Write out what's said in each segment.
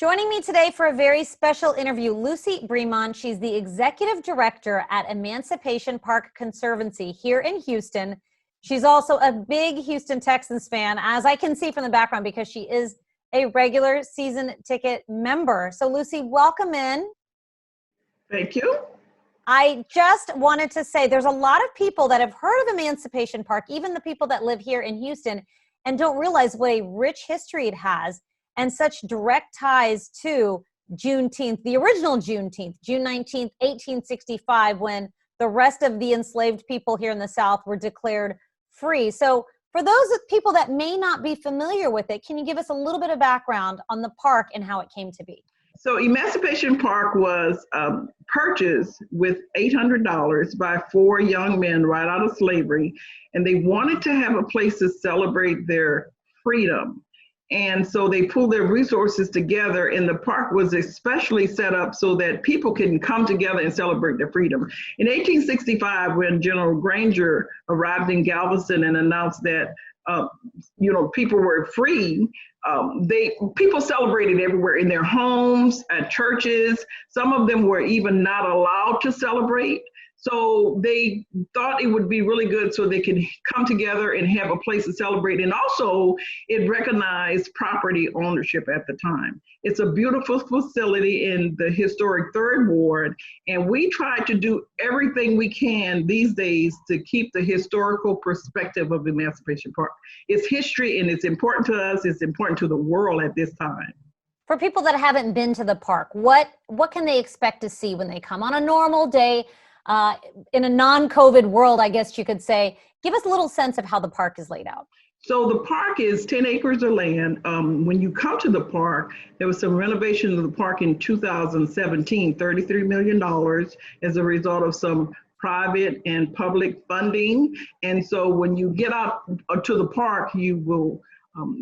Joining me today for a very special interview, Lucy Bremond. She's the Executive Director at Emancipation Park Conservancy here in Houston. She's also a big Houston Texans fan, as I can see from the background, because she is a regular season ticket member. So Lucy, welcome in. Thank you. I just wanted to say there's a lot of people that have heard of Emancipation Park, even the people that live here in Houston, and don't realize what a rich history it has and such direct ties to Juneteenth, the original Juneteenth, June 19th, 1865, when the rest of the enslaved people here in the South were declared free. So for those people that may not be familiar with it, can you give us a little bit of background on the park and how it came to be? So Emancipation Park was purchased with $800 by 4 young men right out of slavery, and they wanted to have a place to celebrate their freedom. And so they pulled their resources together, and the park was especially set up so that people can come together and celebrate their freedom. In 1865, when General Granger arrived in Galveston and announced that people were free, people celebrated everywhere, in their homes, at churches. Some of them were even not allowed to celebrate. So they thought it would be really good so they could come together and have a place to celebrate. And also it recognized property ownership at the time. It's a beautiful facility in the historic 3rd Ward. And we try to do everything we can these days to keep the historical perspective of Emancipation Park. It's history, and it's important to us. It's important to the world at this time. For people that haven't been to the park, what can they expect to see when they come on a normal day? In a non-COVID world, I guess you could say. Give us a little sense of how the park is laid out. So the park is 10 acres of land. When you come to the park, there was some renovation of the park in 2017, $33 million as a result of some private and public funding. And so when you get out to the park, you will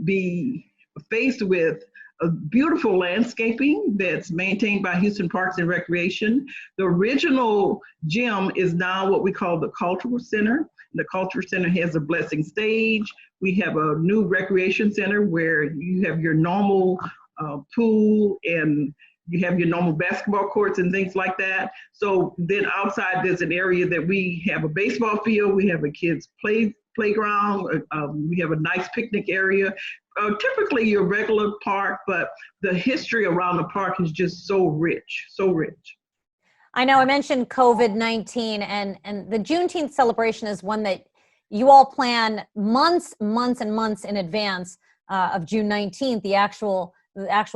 be faced with a beautiful landscaping that's maintained by Houston Parks and Recreation. The original gym is now what we call the Cultural Center. The Cultural Center has a blessing stage. We have a new recreation center where you have your normal pool, and you have your normal basketball courts and things like that. So then outside, there's an area that we have a baseball field, we have a kids playground, we have a nice picnic area. Typically your regular park, but the history around the park is just so rich, so rich. I know I mentioned COVID-19, and the Juneteenth celebration is one that you all plan months and months in advance of June 19th, the actual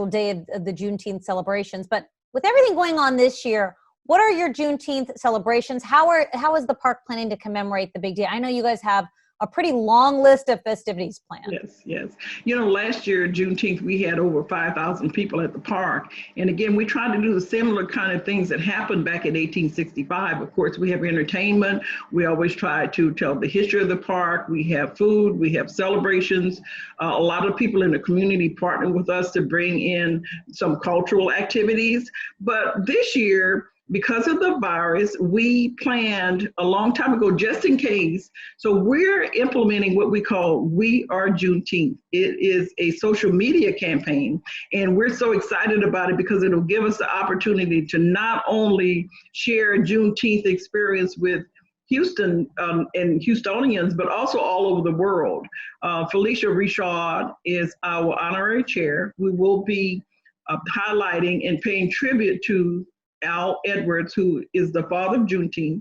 day of the Juneteenth celebrations. But with everything going on this year, what are your Juneteenth celebrations? How is the park planning to commemorate the big day? I know you guys have a pretty long list of festivities planned. Yes. Last year, Juneteenth, we had over 5,000 people at the park. And again, we tried to do the similar kind of things that happened back in 1865. Of course, we have entertainment. We always try to tell the history of the park. We have food, we have celebrations. A lot of people in the community partner with us to bring in some cultural activities. But this year, because of the virus, we planned a long time ago, just in case. So we're implementing what we call We Are Juneteenth. It is a social media campaign, and we're so excited about it because it'll give us the opportunity to not only share Juneteenth experience with Houston and Houstonians, but also all over the world. Felicia Richard is our honorary chair. We will be highlighting and paying tribute to Al Edwards, who is the father of Juneteenth.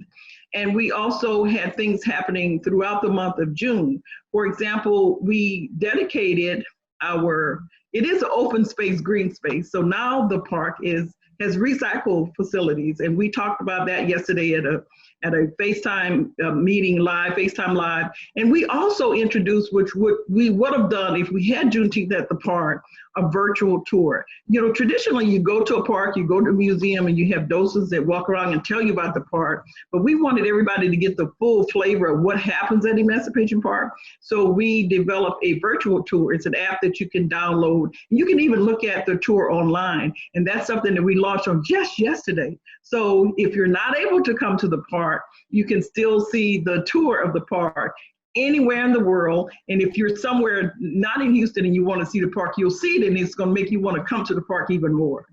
And we also had things happening throughout the month of June. For example, we dedicated it is an open space, green space. So now the park has recycle facilities. And we talked about that yesterday at a FaceTime meeting live, FaceTime Live. And we also introduced, which we would have done if we had Juneteenth at the park, a virtual tour. Traditionally you go to a park, you go to a museum, and you have docents that walk around and tell you about the park. But we wanted everybody to get the full flavor of what happens at Emancipation Park. So we developed a virtual tour. It's an app that you can download. You can even look at the tour online. And that's something that we launched on just yesterday. So if you're not able to come to the park, you can still see the tour of the park anywhere in the world. And if you're somewhere not in Houston and you want to see the park, you'll see it, and it's going to make you want to come to the park even more.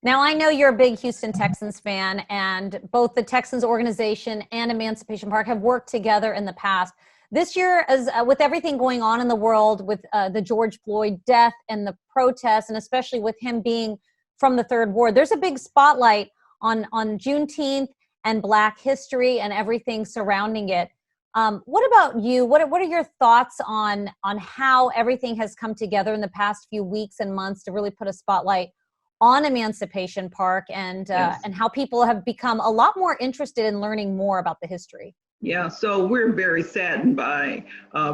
Now, I know you're a big Houston Texans fan, and both the Texans organization and Emancipation Park have worked together in the past. This year, as with everything going on in the world with the George Floyd death and the protests, and especially with him being from the Third Ward, there's a big spotlight on Juneteenth and Black history and everything surrounding it. What about you? What are your thoughts on how everything has come together in the past few weeks and months to really put a spotlight on Emancipation Park and how people have become a lot more interested in learning more about the history? Yeah, so we're very saddened by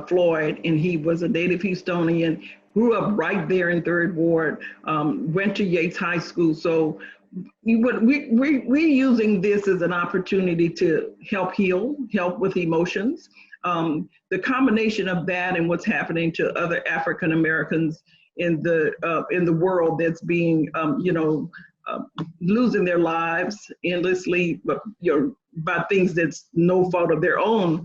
Floyd, and he was a native Houstonian, grew up right there in Third Ward, went to Yates High School. So we're using this as an opportunity to help heal, help with emotions. The combination of that and what's happening to other African Americans in the world that's being, losing their lives endlessly, but by things that's no fault of their own.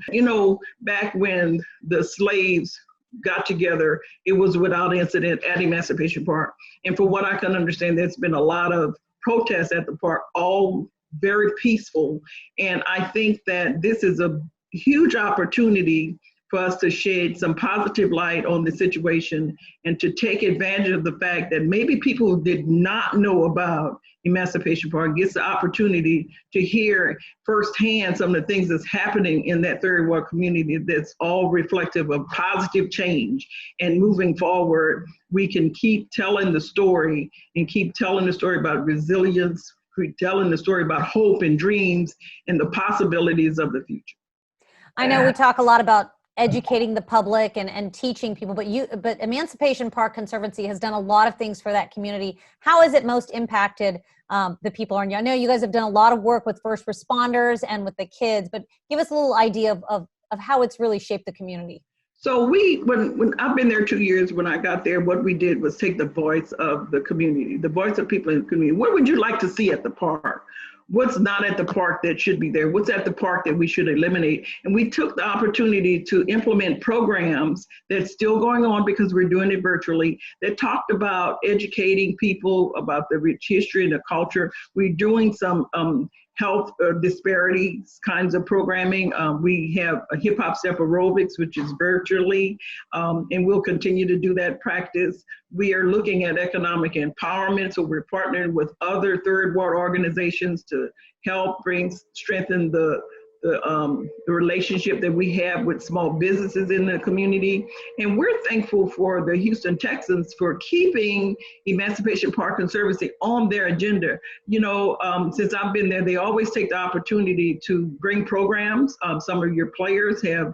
Back when the slaves got together, it was without incident at Emancipation Park. And for what I can understand, there's been a lot of protests at the park, all very peaceful. And I think that this is a huge opportunity for us to shed some positive light on the situation and to take advantage of the fact that maybe people who did not know about Emancipation Park gets the opportunity to hear firsthand some of the things that's happening in that Third Ward community that's all reflective of positive change. And moving forward, we can keep telling the story and keep telling the story about resilience, keep telling the story about hope and dreams and the possibilities of the future. I know we talk a lot about educating the public and teaching people, but Emancipation Park Conservancy has done a lot of things for that community. How has it most impacted the people around you? I know you guys have done a lot of work with first responders and with the kids, but give us a little idea of how it's really shaped the community. So when I've been there 2 years, when I got there, what we did was take the voice of the community, the voice of people in the community. What would you like to see at the park? What's not at the park that should be there? What's at the park that we should eliminate? And we took the opportunity to implement programs that's still going on because we're doing it virtually, that talked about educating people about the rich history and the culture. We're doing some health disparities kinds of programming. We have a hip hop step aerobics, which is virtually, and we'll continue to do that practice. We are looking at economic empowerment, so we're partnering with other Third Ward organizations to help strengthen the relationship that we have with small businesses in the community. And we're thankful for the Houston Texans for keeping Emancipation Park Conservancy on their agenda. Since I've been there, they always take the opportunity to bring programs. Some of your players have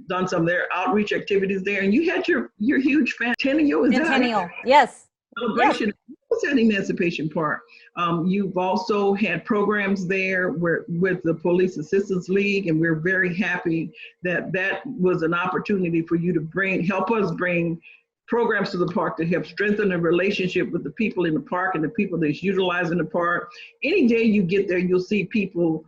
done some of their outreach activities there, and you had your huge Centennial, Yes. Celebration at Emancipation Park. You've also had programs there with the Police Assistance League, and we're very happy that was an opportunity for you to help us bring programs to the park to help strengthen the relationship with the people in the park and the people that's utilizing the park. Any day you get there, you'll see people,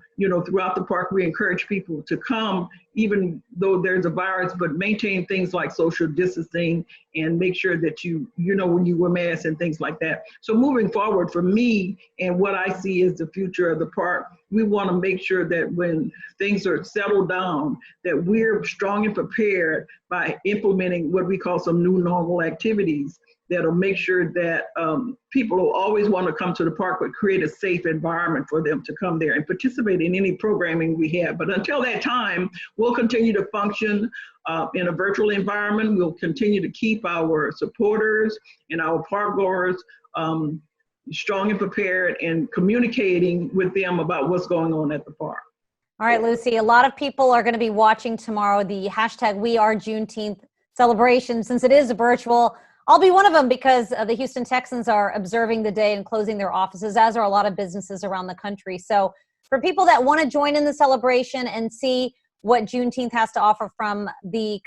throughout the park. We encourage people to come, even though there's a virus, but maintain things like social distancing and make sure that when you wear masks and things like that. So moving forward, for me and what I see as the future of the park, we want to make sure that when things are settled down, that we're strong and prepared by implementing what we call some new normal activities that'll make sure that people will always want to come to the park, but create a safe environment for them to come there and participate in any programming we have. But until that time, we'll continue to function in a virtual environment. We'll continue to keep our supporters and our park goers strong and prepared and communicating with them about what's going on at the park. All right, Lucy, a lot of people are going to be watching tomorrow the hashtag We Are Juneteenth celebration. Since it is a virtual, I'll be one of them because the Houston Texans are observing the day and closing their offices, as are a lot of businesses around the country. So for people that want to join in the celebration and see what Juneteenth has to offer from the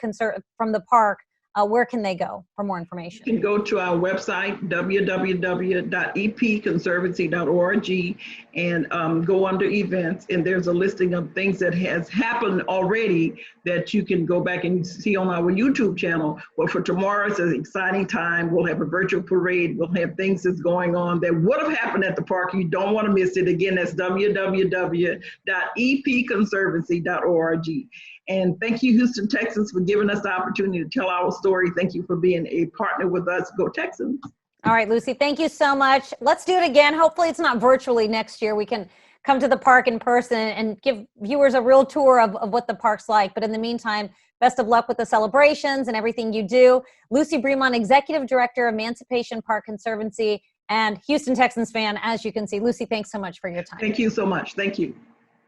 park, where can they go for more information? You can go to our website, www.epconservancy.org, and go under events, and there's a listing of things that has happened already that you can go back and see on our YouTube channel. But for tomorrow, it's an exciting time. We'll have a virtual parade. We'll have things that's going on that would have happened at the park. You don't want to miss it. Again, that's www.epconservancy.org. And thank you, Houston, Texans, for giving us the opportunity to tell our story. Thank you for being a partner with us. Go Texans. All right, Lucy, thank you so much. Let's do it again. Hopefully it's not virtually next year. We can come to the park in person and give viewers a real tour of what the park's like. But in the meantime, best of luck with the celebrations and everything you do. Lucy Bremond, Executive Director of Emancipation Park Conservancy and Houston Texans fan, as you can see. Lucy, thanks so much for your time. Thank you so much. Thank you.